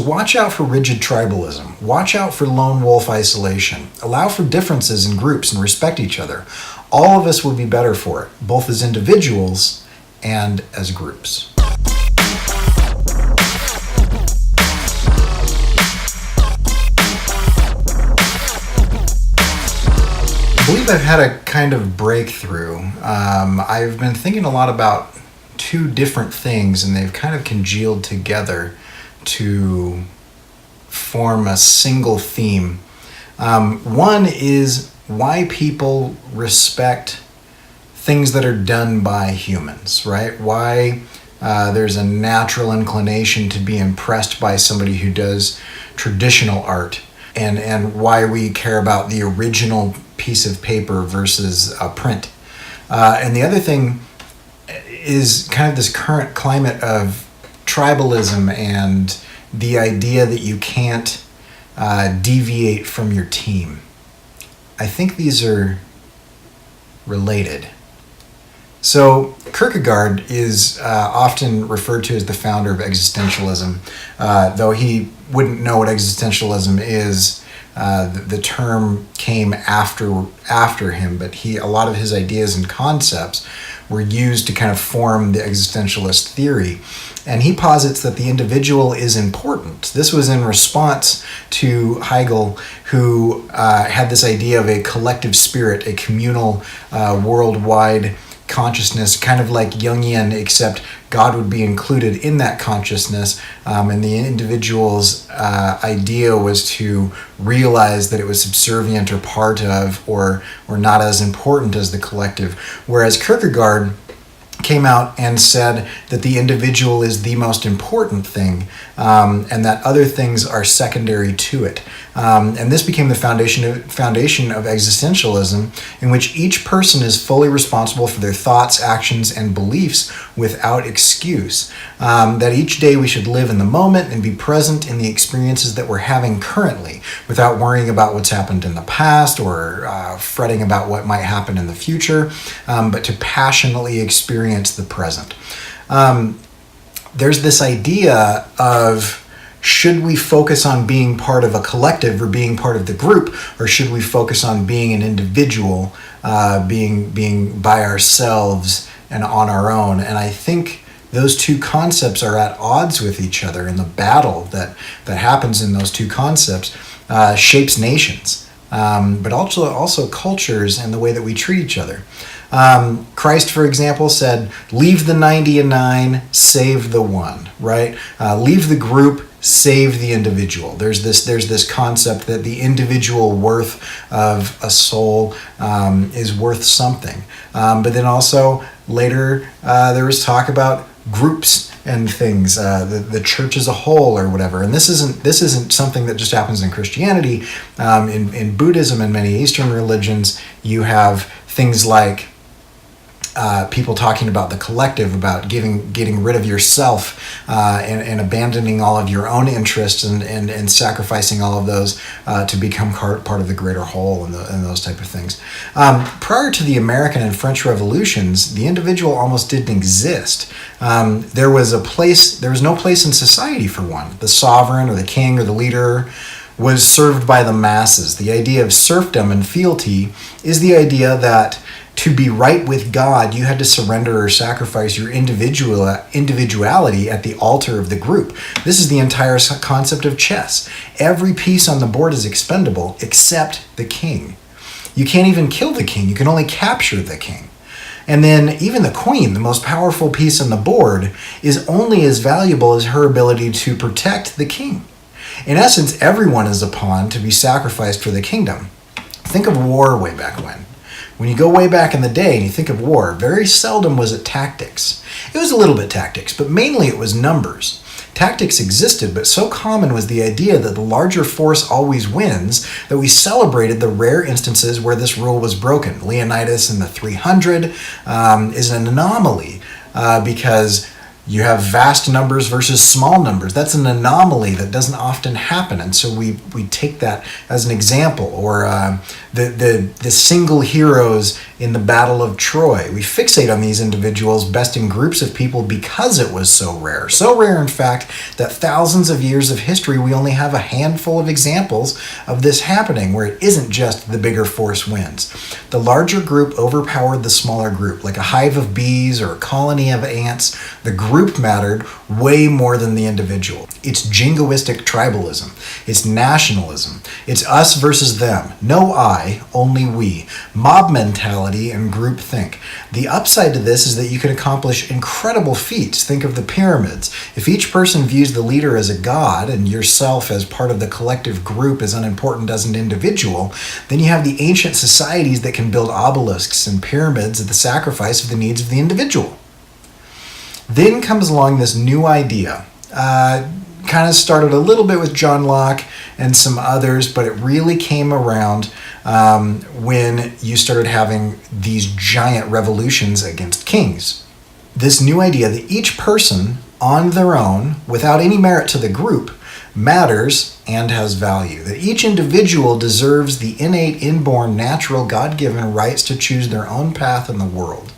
watch out for rigid tribalism. Watch out for lone wolf isolation. Allow for differences in groups and respect each other. All of us will be better for it, both as individuals and as groups. I believe I've had a kind of breakthrough. I've been thinking a lot about two different things, and they've kind of congealed together to form a single theme. One is why people respect things that are done by humans, right? Why there's a natural inclination to be impressed by somebody who does traditional art, and why we care about the original piece of paper versus a print. And the other thing is kind of this current climate of tribalism and the idea that you can't deviate from your team. I think these are related. So Kierkegaard is often referred to as the founder of existentialism, though he wouldn't know what existentialism is. The term came after him, but a lot of his ideas and concepts were used to kind of form the existentialist theory. And he posits that the individual is important. This was in response to Hegel, who had this idea of a collective spirit, a communal, worldwide consciousness, kind of like Jungian, except God would be included in that consciousness, and the individual's idea was to realize that it was subservient or part of, or not as important as the collective. Whereas Kierkegaard came out and said that the individual is the most important thing, and that other things are secondary to it. And this became the foundation of existentialism, in which each person is fully responsible for their thoughts, actions, and beliefs without excuse. That each day we should live in the moment and be present in the experiences that we're having currently, without worrying about what's happened in the past or fretting about what might happen in the future, but to passionately experience the present. There's this idea of, should we focus on being part of a collective or being part of the group, or should we focus on being an individual, being by ourselves and on our own? And I think those two concepts are at odds with each other, and the battle that happens in those two concepts shapes nations, but also cultures and the way that we treat each other. Christ, for example, said, leave the 99, save the one, right? Leave the group, save the individual. There's this concept that the individual worth of a soul is worth something. But then also later there was talk about groups and things, the church as a whole or whatever. And this isn't something that just happens in Christianity. In Buddhism and many Eastern religions, you have things like people talking about the collective, about getting rid of yourself and abandoning all of your own interests and sacrificing all of those to become part of the greater whole and those type of things. Prior to the American and French revolutions, the individual almost didn't exist. There was no place in society for one. The sovereign or the king or the leader was served by the masses. The idea of serfdom and fealty is the idea that to be right with God, you had to surrender or sacrifice your individuality at the altar of the group. This is the entire concept of chess. Every piece on the board is expendable except the king. You can't even kill the king. You can only capture the king. And then even the queen, the most powerful piece on the board, is only as valuable as her ability to protect the king. In essence, everyone is a pawn to be sacrificed for the kingdom. Think of war way back when. When you go way back in the day and you think of war, very seldom was it tactics. It was a little bit tactics, but mainly it was numbers. Tactics existed, but so common was the idea that the larger force always wins that we celebrated the rare instances where this rule was broken. Leonidas in the 300 is an anomaly because you have vast numbers versus small numbers. That's an anomaly that doesn't often happen, and so we take that as an example. Or the single heroes in the Battle of Troy. We fixate on these individuals besting groups of people because it was so rare. So rare, in fact, that thousands of years of history, we only have a handful of examples of this happening, where it isn't just the bigger force wins. The larger group overpowered the smaller group. Like a hive of bees or a colony of ants, the group mattered way more than the individual. It's jingoistic tribalism. It's nationalism. It's us versus them. No I, only we. Mob mentality and groupthink. The upside to this is that you can accomplish incredible feats. Think of the pyramids. If each person views the leader as a god and yourself as part of the collective group as unimportant as an individual, then you have the ancient societies that can build obelisks and pyramids at the sacrifice of the needs of the individual. Then comes along this new idea. Kind of started a little bit with John Locke and some others, but it really came around when you started having these giant revolutions against kings. This new idea that each person on their own, without any merit to the group, matters and has value. That each individual deserves the innate, inborn, natural, God-given rights to choose their own path in the world.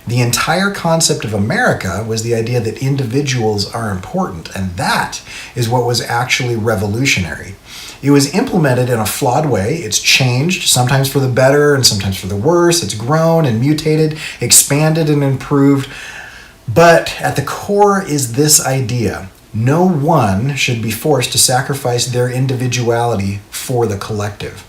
The entire concept of America was the idea that individuals are important, and that is what was actually revolutionary. It was implemented in a flawed way. It's changed, sometimes for the better and sometimes for the worse. It's grown and mutated, expanded and improved. But at the core is this idea: no one should be forced to sacrifice their individuality for the collective.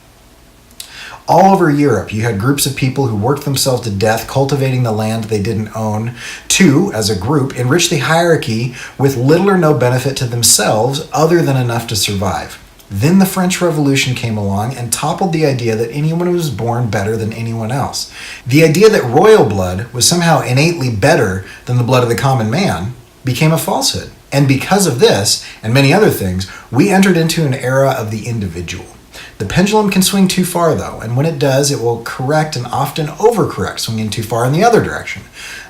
All over Europe, you had groups of people who worked themselves to death cultivating the land they didn't own to, as a group, enrich the hierarchy with little or no benefit to themselves other than enough to survive. Then the French Revolution came along and toppled the idea that anyone was born better than anyone else. The idea that royal blood was somehow innately better than the blood of the common man became a falsehood. And because of this, and many other things, we entered into an era of the individual. The pendulum can swing too far, though, and when it does, it will correct and often overcorrect, swinging too far in the other direction.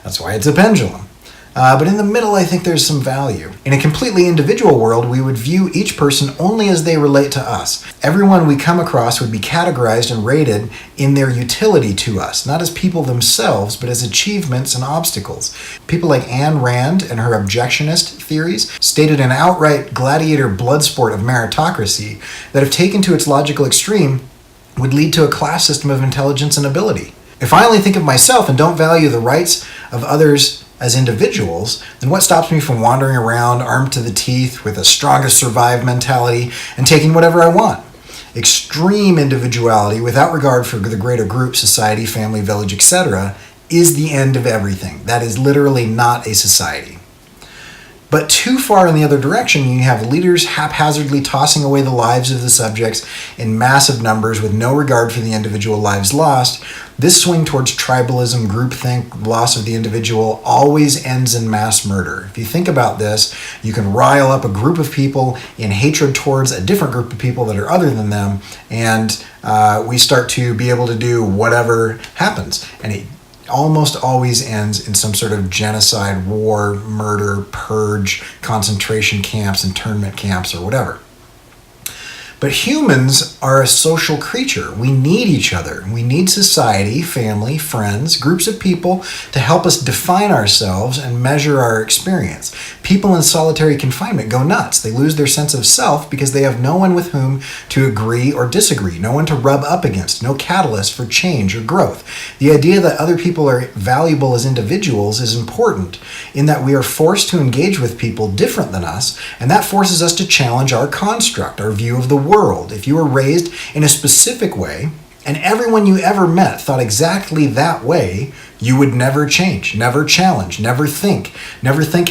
That's why it's a pendulum. But in the middle, I think there's some value. In a completely individual world, we would view each person only as they relate to us. Everyone we come across would be categorized and rated in their utility to us, not as people themselves, but as achievements and obstacles. People like Ayn Rand and her objectionist theories stated an outright gladiator blood sport of meritocracy that, if taken to its logical extreme, would lead to a class system of intelligence and ability. If I only think of myself and don't value the rights of others as individuals, then what stops me from wandering around armed to the teeth with a strongest survive mentality and taking whatever I want? Extreme individuality without regard for the greater group, society, family, village, etc. is the end of everything. That is literally not a society. But too far in the other direction, you have leaders haphazardly tossing away the lives of the subjects in massive numbers with no regard for the individual lives lost. This swing towards tribalism, groupthink, loss of the individual always ends in mass murder. If you think about this, you can rile up a group of people in hatred towards a different group of people that are other than them, and we start to be able to do whatever happens. And it almost always ends in some sort of genocide, war, murder, purge, concentration camps, internment camps, or whatever. But humans are a social creature. We need each other. We need society, family, friends, groups of people to help us define ourselves and measure our experience. People in solitary confinement go nuts. They lose their sense of self because they have no one with whom to agree or disagree, no one to rub up against, no catalyst for change or growth. The idea that other people are valuable as individuals is important in that we are forced to engage with people different than us, and that forces us to challenge our construct, our view of the world. If you were raised in a specific way, and everyone you ever met thought exactly that way, you would never change, never challenge, never think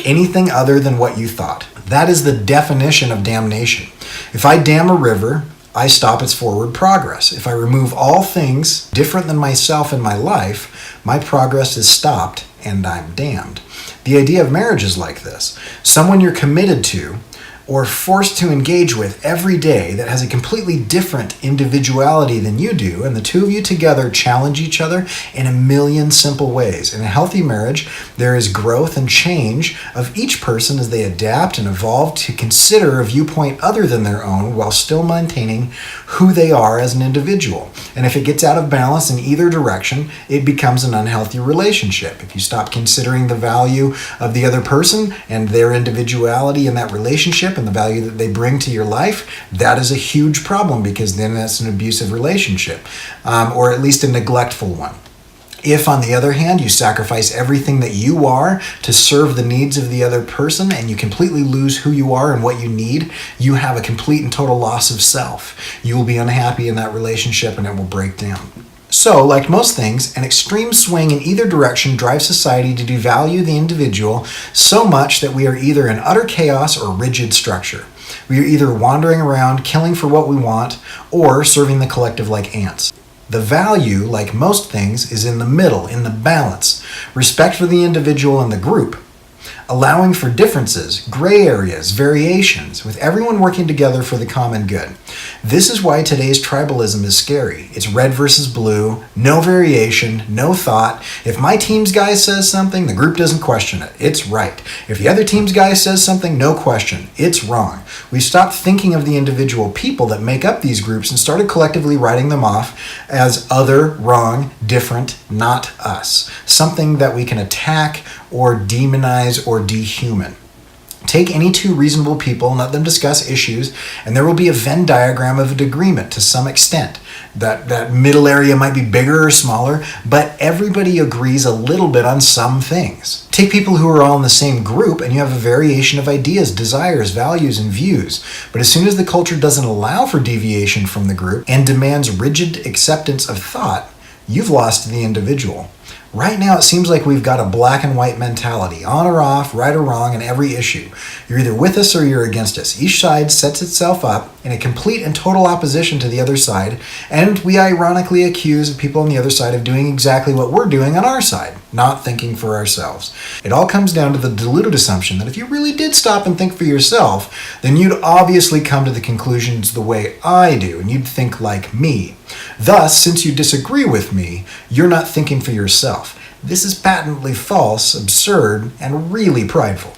anything other than what you thought. That is the definition of damnation. If I dam a river, I stop its forward progress. If I remove all things different than myself in my life, my progress is stopped and I'm damned. The idea of marriage is like this. Someone you're committed to or forced to engage with every day that has a completely different individuality than you do, and the two of you together challenge each other in a million simple ways. In a healthy marriage, there is growth and change of each person as they adapt and evolve to consider a viewpoint other than their own while still maintaining who they are as an individual. And if it gets out of balance in either direction, it becomes an unhealthy relationship. If you stop considering the value of the other person and their individuality in that relationship and the value that they bring to your life, that is a huge problem, because then that's an abusive relationship, or at least a neglectful one. If, on the other hand, you sacrifice everything that you are to serve the needs of the other person and you completely lose who you are and what you need, you have a complete and total loss of self. You will be unhappy in that relationship and it will break down. So, like most things, an extreme swing in either direction drives society to devalue the individual so much that we are either in utter chaos or rigid structure. We are either wandering around, killing for what we want, or serving the collective like ants. The value, like most things, is in the middle, in the balance. Respect for the individual and the group, allowing for differences, gray areas, variations, with everyone working together for the common good. This is why today's tribalism is scary. It's red versus blue, no variation, no thought. If my team's guy says something, the group doesn't question it. It's right. If the other team's guy says something, no question. It's wrong. We stopped thinking of the individual people that make up these groups and started collectively writing them off as other, wrong, different, not us. Something that we can attack or demonize or dehuman. Take any two reasonable people and let them discuss issues, and there will be a Venn diagram of agreement to some extent. That middle area might be bigger or smaller, but everybody agrees a little bit on some things. Take people who are all in the same group, and you have a variation of ideas, desires, values, and views. But as soon as the culture doesn't allow for deviation from the group and demands rigid acceptance of thought, you've lost the individual. Right now, it seems like we've got a black and white mentality, on or off, right or wrong in every issue. You're either with us or you're against us. Each side sets itself up in a complete and total opposition to the other side, and we ironically accuse people on the other side of doing exactly what we're doing on our side, not thinking for ourselves. It all comes down to the deluded assumption that if you really did stop and think for yourself, then you'd obviously come to the conclusions the way I do, and you'd think like me. Thus, since you disagree with me, you're not thinking for yourself. This is patently false, absurd, and really prideful.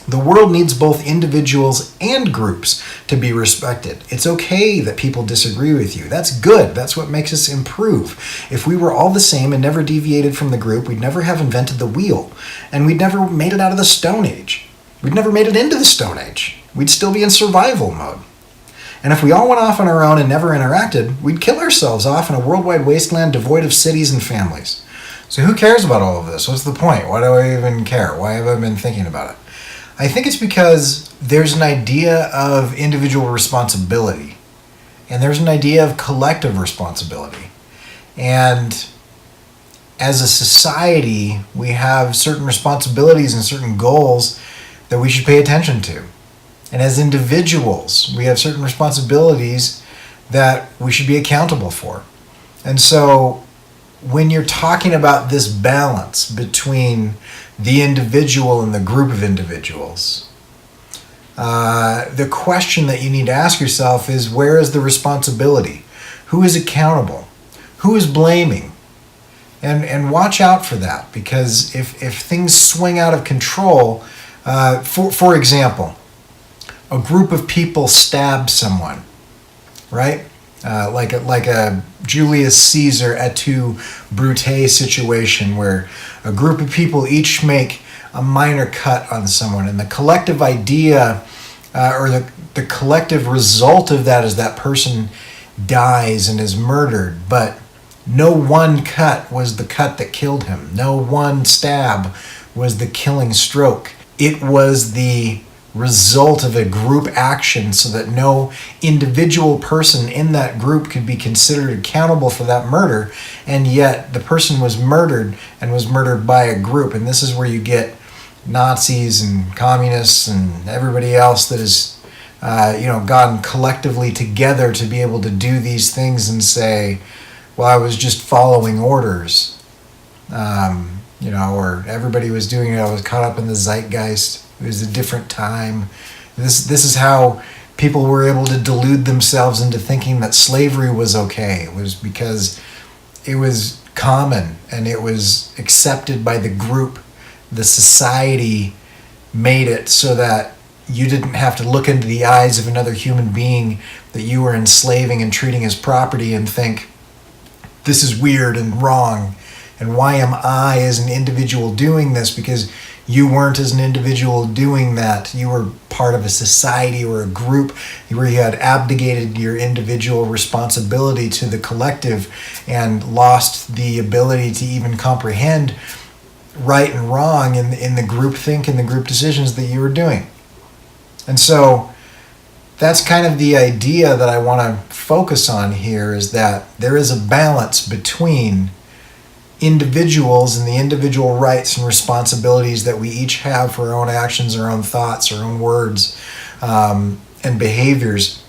The world needs both individuals and groups to be respected. It's okay that people disagree with you. That's good. That's what makes us improve. If we were all the same and never deviated from the group, we'd never have invented the wheel, and we'd never made it out of the Stone Age. We'd never made it into the Stone Age. We'd still be in survival mode. And if we all went off on our own and never interacted, we'd kill ourselves off in a worldwide wasteland devoid of cities and families. So who cares about all of this? What's the point? Why do I even care? Why have I been thinking about it? I think it's because there's an idea of individual responsibility, and there's an idea of collective responsibility. And as a society, we have certain responsibilities and certain goals that we should pay attention to. And as individuals, we have certain responsibilities that we should be accountable for. And so when you're talking about this balance between the individual and the group of individuals, the question that you need to ask yourself is, where is the responsibility? Who is accountable? Who is blaming? And watch out for that, because if things swing out of control, for example, a group of people stabbed someone, right? Like a Julius Caesar et tu, Brute situation, where a group of people each make a minor cut on someone, and the collective idea or the collective result of that is that person dies and is murdered, but no one cut was the cut that killed him. No one stab was the killing stroke. It was the result of a group action, so that no individual person in that group could be considered accountable for that murder, and yet the person was murdered and was murdered by a group. And this is where you get Nazis and communists and everybody else that has gotten collectively together to be able to do these things and say, well, I was just following orders, or everybody was doing it, I was caught up in the zeitgeist. It was a different time. This is how people were able to delude themselves into thinking that slavery was okay. It was because it was common and it was accepted by the group. The society made it so that you didn't have to look into the eyes of another human being that you were enslaving and treating as property and think, this is weird and wrong. And why am I as an individual doing this? Because you weren't as an individual doing that. You were part of a society or a group where you had abdicated your individual responsibility to the collective and lost the ability to even comprehend right and wrong in the group think and the group decisions that you were doing. And so that's kind of the idea that I want to focus on here, is that there is a balance between individuals and the individual rights and responsibilities that we each have for our own actions, our own thoughts, our own words, and behaviors,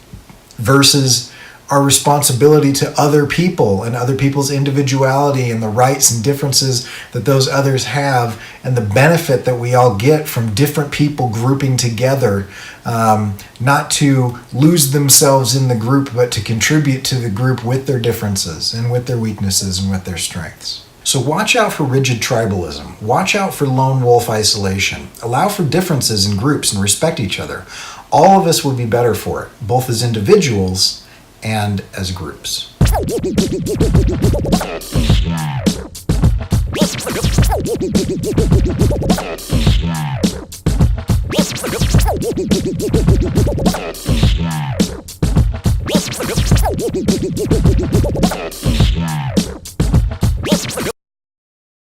versus our responsibility to other people and other people's individuality and the rights and differences that those others have, and the benefit that we all get from different people grouping together, not to lose themselves in the group, but to contribute to the group with their differences and with their weaknesses and with their strengths. So watch out for rigid tribalism. Watch out for lone wolf isolation. Allow for differences in groups and respect each other. All of us would be better for it, both as individuals and as groups.